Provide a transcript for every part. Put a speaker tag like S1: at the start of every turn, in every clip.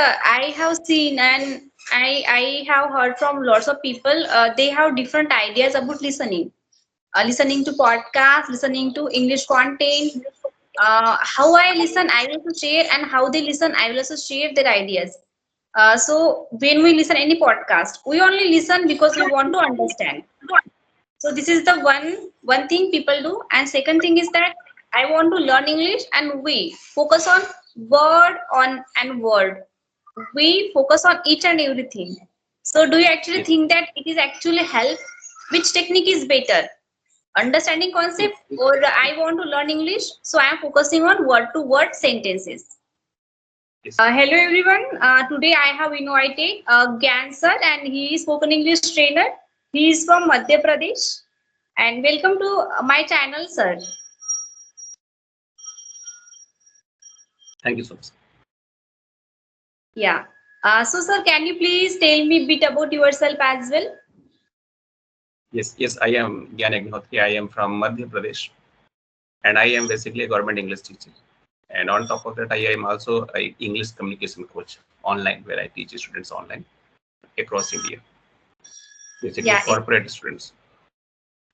S1: I have seen and I have heard from lots of people. They have different ideas about listening. Listening to podcasts, listening to English content. How I listen, I will also share, and how they listen, I will also share their ideas. So when we listen any podcast, we only listen because we want to understand. So this is the one thing people do, and second thing is that I want to learn English, and we focus on word on and word. We focus on each and everything. So do you actually
S2: Yes,
S1: think that it is actually help? Which technique is better? Understanding
S2: yes,
S1: concept, or I want to learn English, so I am focusing on word to word sentences.
S2: yes.
S1: Hello everyone. Today I have invited Gyan sir, and he is spoken English trainer. He is from Madhya Pradesh, and welcome to my channel, sir.
S2: Thank you so much.
S1: Yeah. So sir, can you please tell me a bit about yourself as well?
S2: Yes, yes, I am Gyan Agnihotri. I am from Madhya Pradesh, and I am basically a government English teacher. And on top of that, I am also a English communication coach online, where I teach students online across India, basically
S1: Yeah,
S2: corporate students.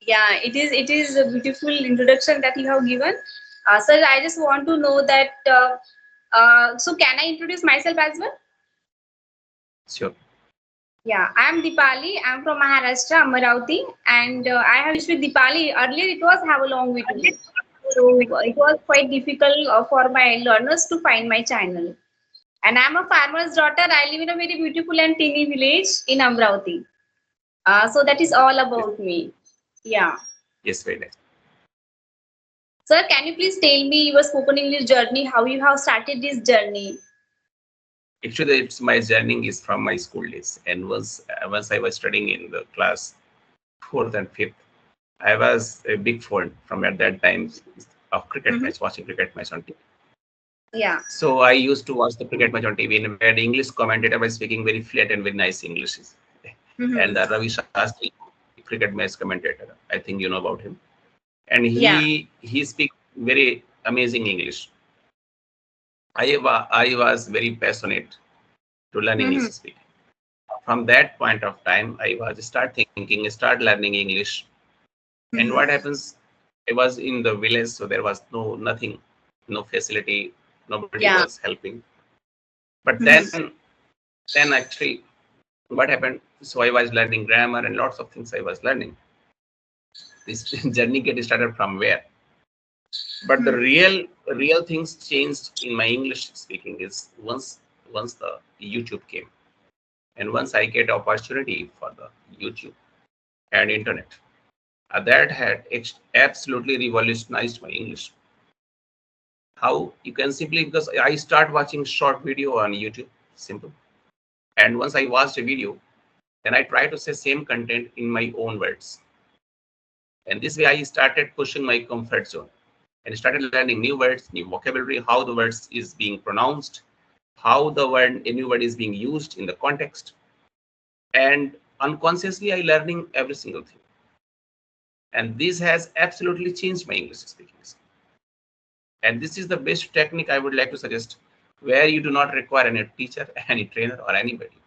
S1: yeah. It is a beautiful introduction that you have given. Sir, I just want to know that. So can I introduce myself as well?
S2: Sure.
S1: Yeah, I'm Dipali. I'm from Maharashtra, Amaravati, and I have used with Dipali. Earlier, it was have along with me, so it was quite difficult for my learners to find my channel. And I'm a farmer's daughter. I live in a very beautiful and teeny village in Amaravati. So that is all
S2: Yes,
S1: about me. Yeah,
S2: yes, very nice.
S1: sir, can you please tell me your spoken English journey? How you have started this journey?
S2: Actually, it's my journey is from my school days, and once I was studying in the class fourth and fifth, I was a big fan from at that time of cricket
S1: Mm-hmm.
S2: match, watching cricket match on TV.
S1: Yeah.
S2: So I used to watch the cricket match on TV, and where the English commentator was speaking very flat and very nice English.
S1: Mm-hmm.
S2: And Ravi Shastri, cricket match commentator, I think you know about him. And
S1: Yeah.
S2: he speaks very amazing English. I was very passionate to learn English
S1: Mm-hmm.
S2: speaking. From that point of time, I was start learning English. And
S1: Mm-hmm.
S2: what happens? I was in the village, so there was nothing, no facility, nobody
S1: Yeah.
S2: was helping. But
S1: Mm-hmm.
S2: then actually, what happened? So I was learning grammar and lots of things I was learning. This journey get started from where? But the real things changed in my English speaking is once the YouTube came, and once I get opportunity for the YouTube and internet, that had absolutely revolutionized my English. How you can simply, because I start watching short video on YouTube, simple, and once I watched a video, then I try to say same content in my own words, and this way I started pushing my comfort zone and started learning new words, new vocabulary, how the words is being pronounced, how the word a new word is being used in the context, and unconsciously I learning every single thing, and this has absolutely changed my English speaking. And this is the best technique I would like to suggest, where you do not require any teacher, any trainer, or anybody.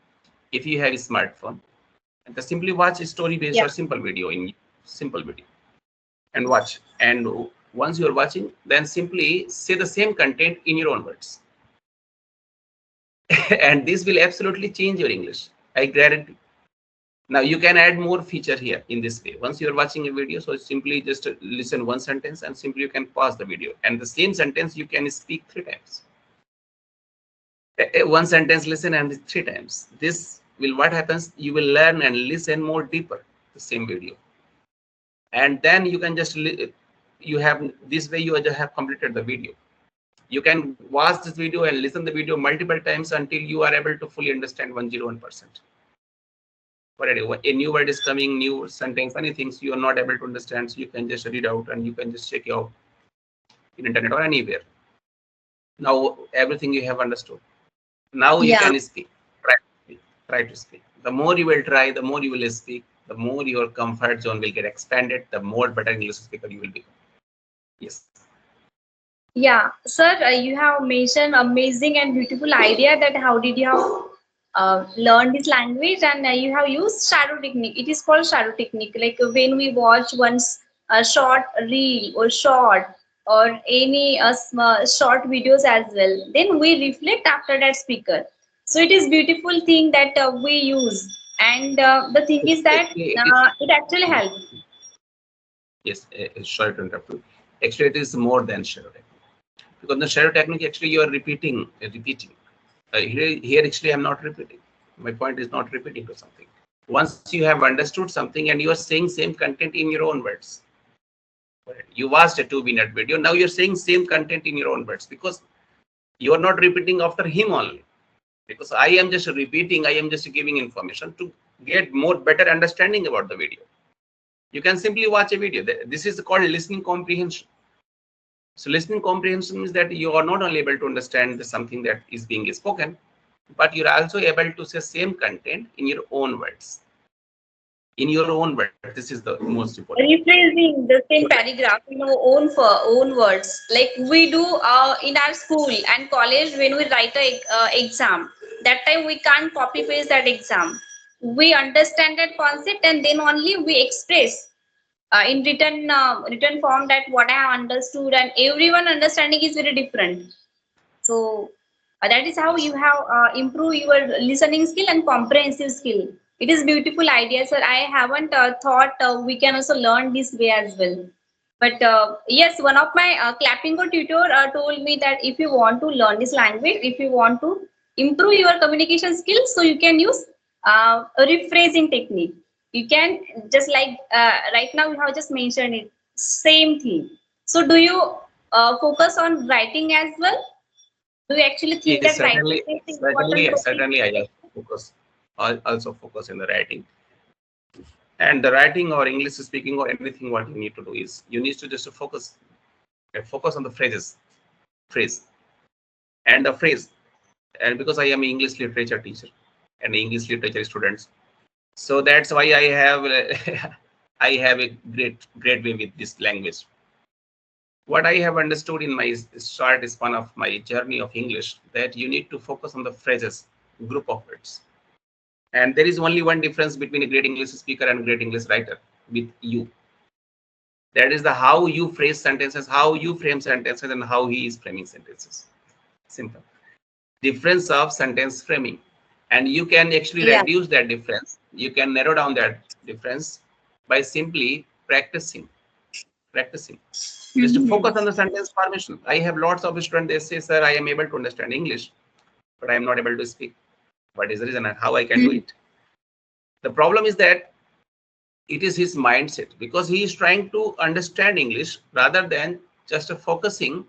S2: If you have a smartphone, and just simply watch a story based
S1: Yeah.
S2: or simple video, and watch. And once you are watching, then simply say the same content in your own words, and this will absolutely change your English. I guarantee. Now you can add more feature here in this way. Once you are watching a video, so simply just listen one sentence, and simply you can pause the video, and the same sentence you can speak 3 times. One sentence listen and three times. This will what happens, you will learn and listen more deeper the same video, and then you can just you have this way you just have completed the video. You can watch this video and listen the video multiple times until you are able to fully understand 101%. Whatever a new word is coming, new sentence, anything you are not able to understand, so you can just read out and you can just check it out in internet or anywhere. Now everything you have understood, now you
S1: Yeah.
S2: can speak. Try to speak. The more you will try, the more you will speak, the more your comfort zone will get expanded, the more better English speaker you will become. Yes.
S1: Yeah, sir, you have mentioned amazing and beautiful idea that how did you have learn this language, and you have used shadow technique. It is called shadow technique. Like when we watch once a short reel or short or any short videos as well, then we reflect after that speaker. So it is beautiful thing that we use, and the thing is that
S2: Actually, it is.
S1: it actually helps.
S2: Yes, sorry to interrupt you. Actually, it is more than shadow technique. Because the shadow technique, actually, you are repeating. Here, actually, I'm not repeating. My point is not repeating to something. Once you have understood something and you are saying same content in your own words. You watched a 2-minute video. Now you're saying same content in your own words because you are not repeating after him only. Because I am just repeating, I am just giving information to get more better understanding about the video. You can simply watch a video. This is called listening comprehension. So listening comprehension means that you are not only able to understand something that is being spoken, but you're also able to say same content in your own words. In your own words, this is the most important thing.
S1: Rephrasing the
S2: So
S1: same paragraph in our own words, like we do in our school and college when we write a exam. That time we can't copy paste that exam. We understand that concept and then only we express in written form that what I have understood, and everyone understanding is very different. So that is how
S2: yes,
S1: you have improved your listening skill and comprehensive skill. It is beautiful idea, sir. I haven't thought we can also learn this way as well. But yes, one of my clapping tutor told me that if you want to learn this language, if you want to improve your communication skills, so you can use a rephrasing technique. You can just like right now you have just mentioned it, same thing. So do you focus on writing as well? Do you actually think
S2: yes,
S1: that writing
S2: certainly,
S1: is important
S2: certainly,
S1: for
S2: certainly. I also focus in the writing. And the writing or English speaking or anything, what you need to do is you need to just focus on the phrase and the phrase. And because I am an English literature teacher and English literature students, so that's why I have I have a great way with this language. What I have understood in my short span of my journey of English, that you need to focus on the phrases, group of words. And there is only one difference between a great English speaker and a great English writer with you. That is the how you phrase sentences, how you frame sentences, and how he is framing sentences. Simple. Difference of sentence framing. And you can actually
S1: yeah.
S2: reduce that difference. You can narrow down that difference by simply practicing. Just
S1: Mhm.
S2: focus on the sentence formation. I have lots of students, they say, sir, I am able to understand English, but I am not able to speak. What is the reason and how I can do
S1: Mhm.
S2: it? The problem is that it is his mindset because he is trying to understand English rather than just focusing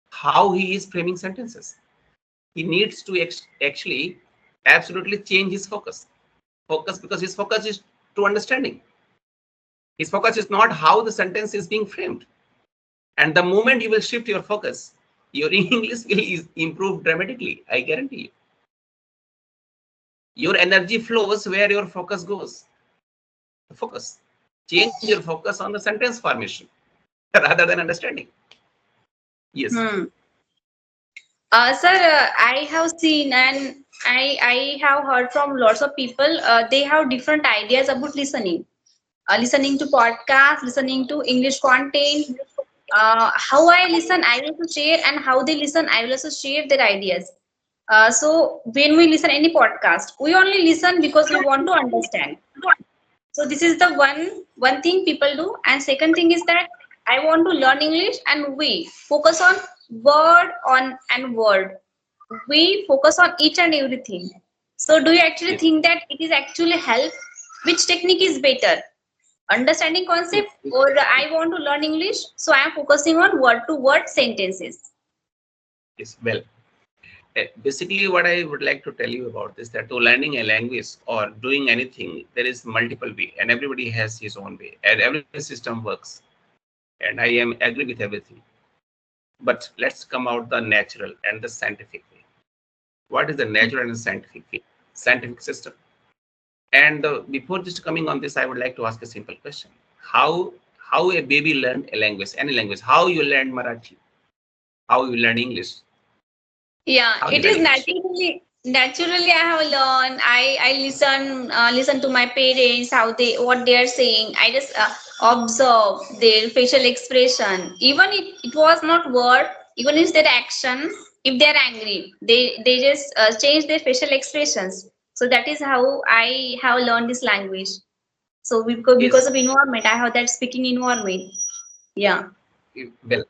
S2: how he is framing sentences. He needs to actually absolutely change his focus because his focus is to understanding. His focus is not how the sentence is being framed. And the moment you will shift your focus, your English will improve dramatically. I guarantee you. Your energy flows where your focus goes. Focus. Change your focus on the sentence formation rather than understanding. Yes.
S1: Hmm. Sir, I have seen and I have heard from lots of people. They have different ideas about listening. Listening to podcasts, listening to English content. How I listen, I will also share, and how they listen, I will also share their ideas. So when we listen any podcast, we only listen because we want to understand. So this is the one thing people do, and second thing is that I want to learn English, and we focus on word on and word. We focus on each and everything. So do you actually
S2: Yes.
S1: think that it is actually help? Which technique is better? Understanding
S2: Yes.
S1: concept, or I want to learn English, so I am focusing on word to word sentences.
S2: Yes. Well, basically, what I would like to tell you about is that to learning a language or doing anything, there is multiple way, and everybody has his own way, and every system works. And I am agree with everything. But let's come out the natural and the scientific way. What is the natural and scientific way? Scientific system. And before just coming on this, I would like to ask a simple question: How a baby learned a language, any language? How you learned Marathi? how you learn English?
S1: Yeah,
S2: How you
S1: it
S2: learn
S1: is
S2: English?
S1: naturally I have learned. I listen to my parents how they what they are saying. I just observe their facial expression. Even it was not word, even if their action. If they are angry, they just change their facial expressions. So that is how I have learned this language. So because
S2: Yes.
S1: of environment, I have that speaking environment. Yeah.
S2: Well,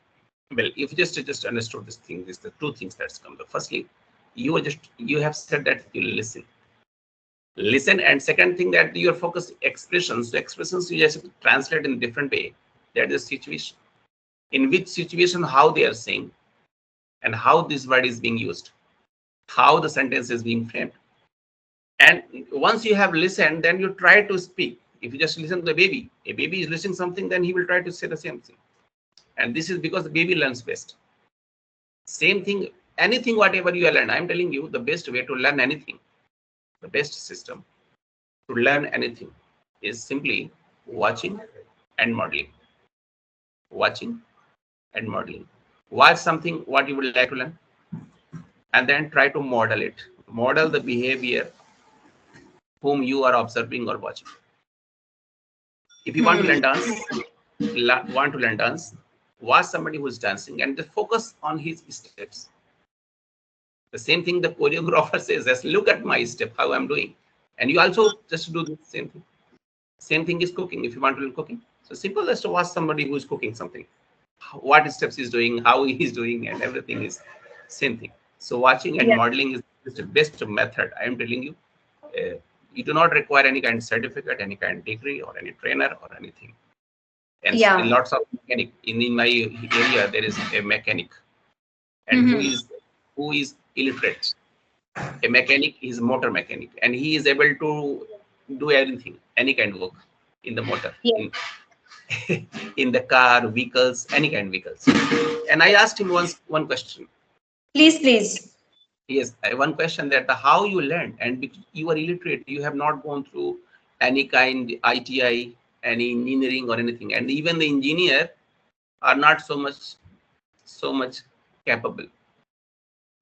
S2: if you just understood this thing, this the two things that's come. Firstly, you have said that you listen, and second thing that your focus expressions. The expressions you just translate in different way. That is the situation. In which situation, how they are saying, and how this word is being used, how the sentence is being framed. And once you have listened, then you try to speak. If you just listen to the baby, a baby is listening something, then he will try to say the same thing. And this is because the baby learns best. Same thing, anything, whatever you learn, I'm telling you, the best way to learn anything, the best system to learn anything is simply watching and modeling. Watching and modeling. Watch something what you would like to learn, and then try to model it. Model the behavior whom you are observing or watching. If you want to
S1: Hmm.
S2: learn dance, want to learn dance, watch somebody who is dancing and just focus on his steps. The same thing the choreographer says, just look at my step, how I'm doing. And you also just do the same thing. Same thing is cooking. If you want to learn cooking, so simple just to watch somebody who is cooking something, what steps he's doing, how he's doing, and everything is same thing. So watching and
S1: Yeah.
S2: modeling is the best method. I am telling you, you do not require any kind of certificate, any kind of degree, or any trainer or anything. And
S1: Yeah.
S2: lots of mechanic in my area there is a mechanic, and
S1: Hmm.
S2: who is illiterate. A mechanic is motor mechanic, and he is able to do anything, any kind of work in the motor,
S1: Yeah.
S2: in in the car, vehicles, any kind of vehicles. And I asked him once one question.
S1: Please, please.
S2: Yes, one question that the how you learned, and you are illiterate, you have not gone through any kind ITI, any engineering or anything, and even the engineer are not so much capable.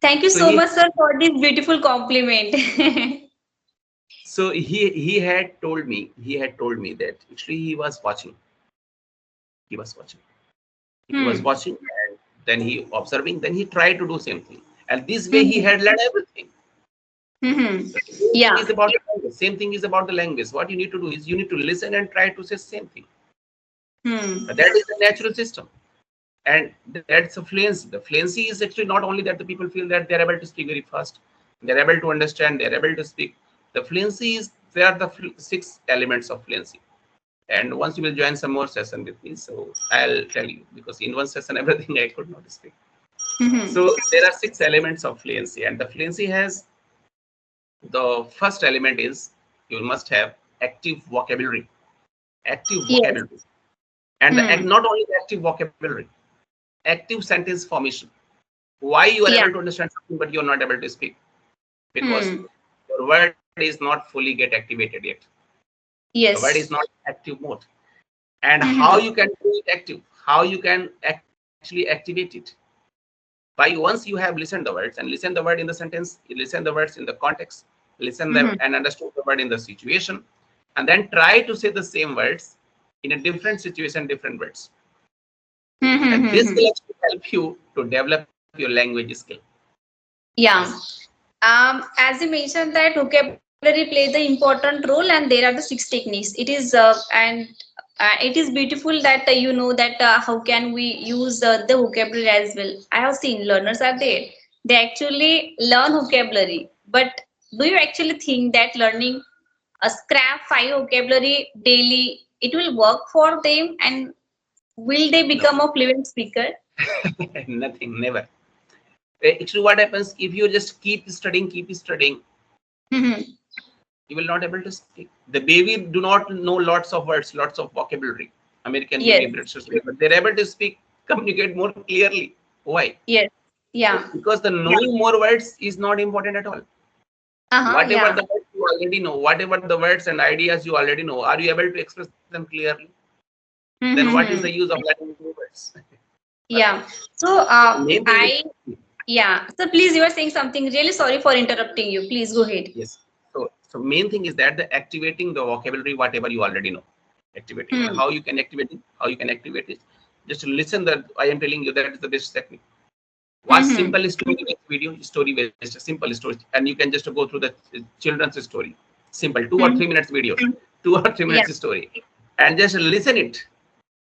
S1: Thank you
S2: So
S1: so
S2: he
S1: much, sir, for this beautiful compliment.
S2: he had told me that actually he was watching he was
S1: Hmm.
S2: watching and then he observing, then he tried to do same thing, and this way he
S1: Hmm.
S2: had learned everything.
S1: Hmm.
S2: The same thing
S1: Yeah.
S2: is about the language. Same thing is about the language. What you need to do is you need to listen and try to say same thing.
S1: Hmm.
S2: That is the natural system, and that's a fluency. The fluency is actually not only that the people feel that they're able to speak very fast, they're able to understand, they're able to speak. The fluency is there are the six elements of fluency. And once you will join some more session with me, so I'll tell you, because in one session everything I could not speak.
S1: Hmm.
S2: So there are six elements of fluency, and the fluency has the first element is you must have active vocabulary. Active
S1: Yes.
S2: vocabulary. And
S1: Hmm.
S2: not only the active vocabulary, active sentence formation. Why you are
S1: Yeah.
S2: able to understand something but you are not able to speak? Because
S1: Hmm.
S2: your word is not fully get activated yet. The word is not
S1: Yes.
S2: active mode. And how
S1: Hmm.
S2: you can do it active, how you can actually activate it. By once you have listened the words and listen the word in the sentence, you listen the words in the context, listen them
S1: Hmm.
S2: and understand the word in the situation, and then try to say the same words in a different situation, different words. And this
S1: Hmm.
S2: will actually help you to develop your language skill.
S1: Yeah.
S2: Yes.
S1: As you mentioned that vocabulary play the important role, and there are the six techniques. It is and it is beautiful that you know that how can we use the vocabulary as well. I have seen learners are there. They actually learn vocabulary, but do you actually think that learning a scrap five vocabulary daily it will work for them, and will they
S2: No.
S1: become a fluent speaker?
S2: Nothing, never. Actually, what happens if you just keep studying,
S1: Hmm.
S2: you will not able to speak. The baby do not know lots of words, lots of vocabulary. American baby,
S1: Yes.
S2: British baby, but they're able to speak, communicate more clearly. Why?
S1: Yes. Yeah.
S2: Because the knowing more words is not important at all.
S1: Uh-huh.
S2: Whatever
S1: Yeah.
S2: the words you already know, whatever the words and ideas you already know, are you able to express them clearly? Then what is
S1: Mm-hmm.
S2: the use of learning new words?
S1: Yeah. So
S2: The main thing is,
S1: yeah. So please, you are saying something. Really sorry for interrupting you. Please go ahead.
S2: yes. So main thing is that the activating the vocabulary, whatever you already know, activating, and
S1: Hmm.
S2: how you can activate it, just listen that I am telling you that is the best technique. Watch
S1: Hmm.
S2: simple story-based video, story-based, simple stories, and you can just go through the children's story. Simple, 2 or 3 minutes video, 2 or 3 minutes
S1: Yeah.
S2: story, and just listen it.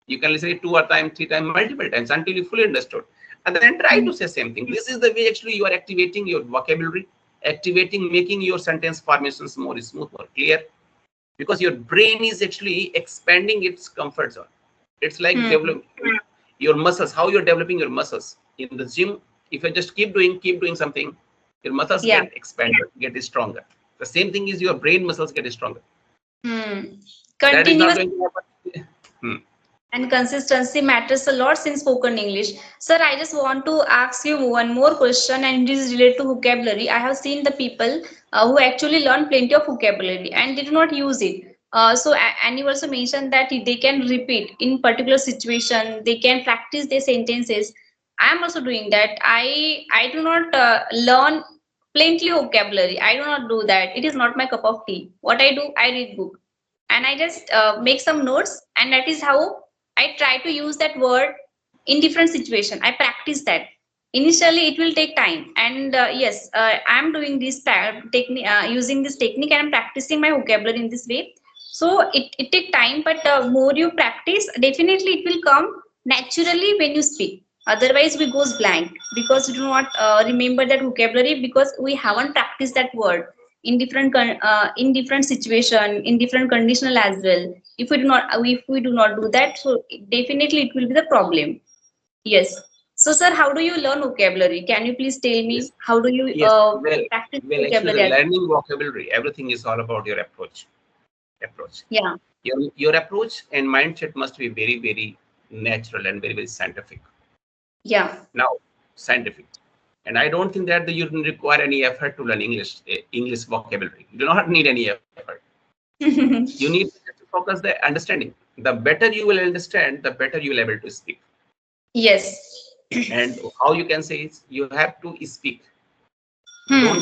S2: You can listen it 2 or 3 times, multiple times until you fully understood, and then try to
S1: Hmm.
S2: say same thing. This is the way actually you are activating your vocabulary, activating, making your sentence formations more smooth, more clear, because your brain is actually expanding its comfort zone. It's like
S1: Hmm.
S2: develop your muscles, how you're developing your muscles in the gym. If you just keep doing something, your muscles
S1: Yeah.
S2: get expanded, get stronger. The same thing is your brain muscles get stronger.
S1: Hmm.
S2: That is not
S1: Continuous
S2: going to happen.
S1: and consistency matters a lot in spoken English. Sir, I just want to ask you one more question, and it is related to vocabulary. I have seen the people who actually learn plenty of vocabulary and they do not use it. And you also mentioned that they can repeat in particular situation, they can practice their sentences. I am also doing that. I do not learn plenty vocabulary. I do not do that. It is not my cup of tea. What I do, I read book and I just make some notes, and that is how I try to use that word in different situation. I practice that. Initially, it will take time, and yes, I'm doing this technique, using this technique, and I'm practicing my vocabulary in this way. So it take time, but more you practice, definitely it will come naturally when you speak. Otherwise, we goes blank because we do not remember that vocabulary because we haven't practiced that word in different situation, in different conditional as well. If we do not do that, so definitely it will be the problem. Yes. So sir, how do you learn vocabulary? Can you please tell me
S2: Yes,
S1: how do you
S2: yes. Well,
S1: practice
S2: actually, the
S1: vocabulary
S2: learning vocabulary, everything is all about your approach. Approach.
S1: yeah.
S2: Your approach and mindset must be very, very natural and very, very scientific.
S1: Yeah.
S2: Now, scientific. And I don't think that you don't require any effort to learn English, English vocabulary. You do not need any effort. You need to focus the understanding. The better you will understand, the better you will able to speak.
S1: Yes.
S2: And how you can say is you have to speak.
S1: Hmm.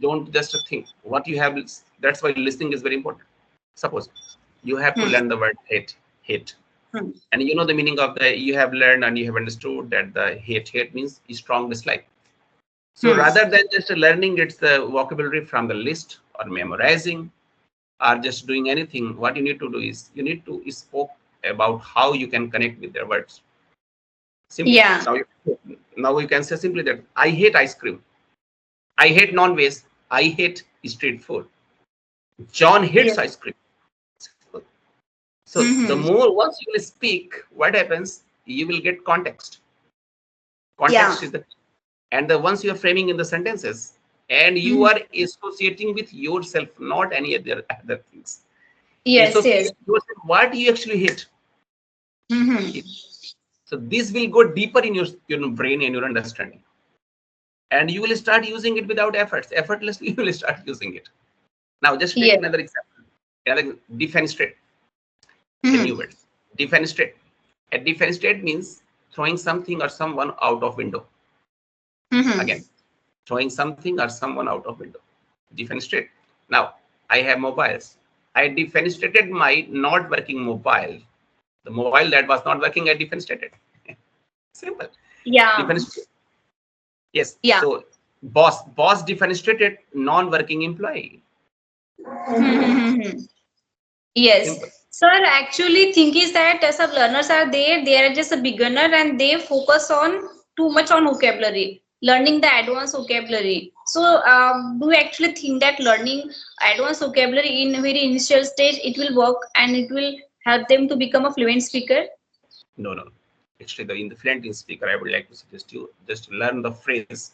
S2: Don't just think what you have. That's why listening is very important. Suppose you have to
S1: Hmm.
S2: learn the word hate,
S1: Hmm.
S2: and you know the meaning of the, you have learned and you have understood that the hate means strong dislike. So
S1: Hmm.
S2: rather than just learning it's the vocabulary from the list or memorizing or just doing anything, what you need to do is you need to spoke about how you can connect with their words. Simple.
S1: Yeah.
S2: Now you can say simply that I hate ice cream. I hate non-veg. I hate street food. John hates
S1: Yes.
S2: ice cream. So the
S1: Hmm.
S2: more once you will speak, what happens? You will get context.
S1: Yeah.
S2: Context is the, and the once you are framing in the sentences, and you
S1: Hmm.
S2: are associating with yourself, not any other things.
S1: Yes. Yes.
S2: Associate yourself what you actually hate.
S1: Hmm.
S2: So this will go deeper in your brain and your understanding, and you will start using it without efforts. Effortlessly, you will start using it. Now, just take
S1: Yes.
S2: another example. Another defenestrate. It's a
S1: Hmm.
S2: new word. Defenestrate. A defenestrate means throwing something or someone out of window.
S1: Hmm.
S2: Again, throwing something or someone out of window. Defenestrate. Now, I have mobiles. I defenestrated my not working mobile. The mobile that was not working, I defenestrated. Simple.
S1: Yeah.
S2: Defenestrate. Yes.
S1: Yeah.
S2: So boss defenestrated non-working employee.
S1: Hmm. Yes.
S2: Simple.
S1: Sir, actually thing is that some learners are there, they are just a beginner and they focus on too much on vocabulary, learning the advanced vocabulary. So, do you actually think that learning advanced vocabulary in a very initial stage, it will work and it will help them to become a fluent speaker?
S2: No. Actually, in the fluent speaker, I would like to suggest you just learn the phrase.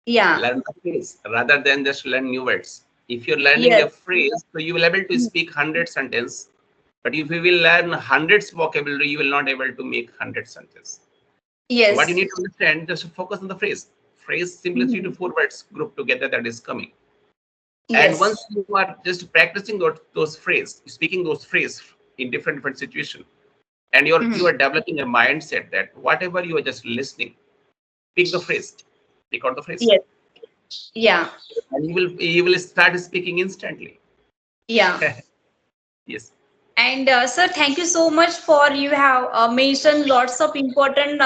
S1: Yeah.
S2: Learn the phrase rather than just learn new words. If you're learning
S1: Yes.
S2: a phrase, so you will able to speak 100 sentences. But if you will learn hundreds vocabulary, you will not able to make 100 sentences. So what you
S1: Yes.
S2: need to understand, just focus on the phrase. Phrase simply three to
S1: Mhm.
S2: four words grouped together that is coming. And
S1: Yes.
S2: once you are just practicing those phrase, speaking those phrase in different situations, and you
S1: Mhm.
S2: are developing a mindset that whatever you are just listening, pick the phrase, pick out the phrase,
S1: Yes. Yeah.
S2: and you will start speaking instantly.
S1: Yeah.
S2: Yes.
S1: And sir, thank you so much for you have mentioned lots of important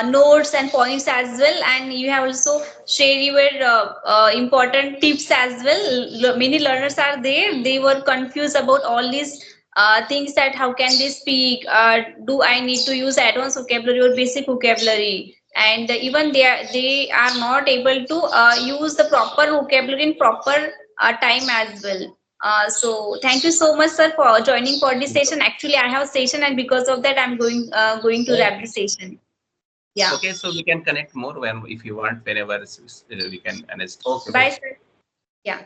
S1: notes and points as well, and you have also shared your important tips as well. Many learners are there; they were confused about all these things that how can they speak? Do I need to use advanced vocabulary or basic vocabulary? And even they are not able to use the proper vocabulary in proper time as well. So thank you so much, sir, for joining for this session. Actually, I have a session, and because of that, I'm going to wrap the
S2: Okay.
S1: session. Yeah.
S2: Okay. So we can connect more when if you want, whenever we can. Okay.
S1: Bye,
S2: Bye.
S1: sir. Yeah.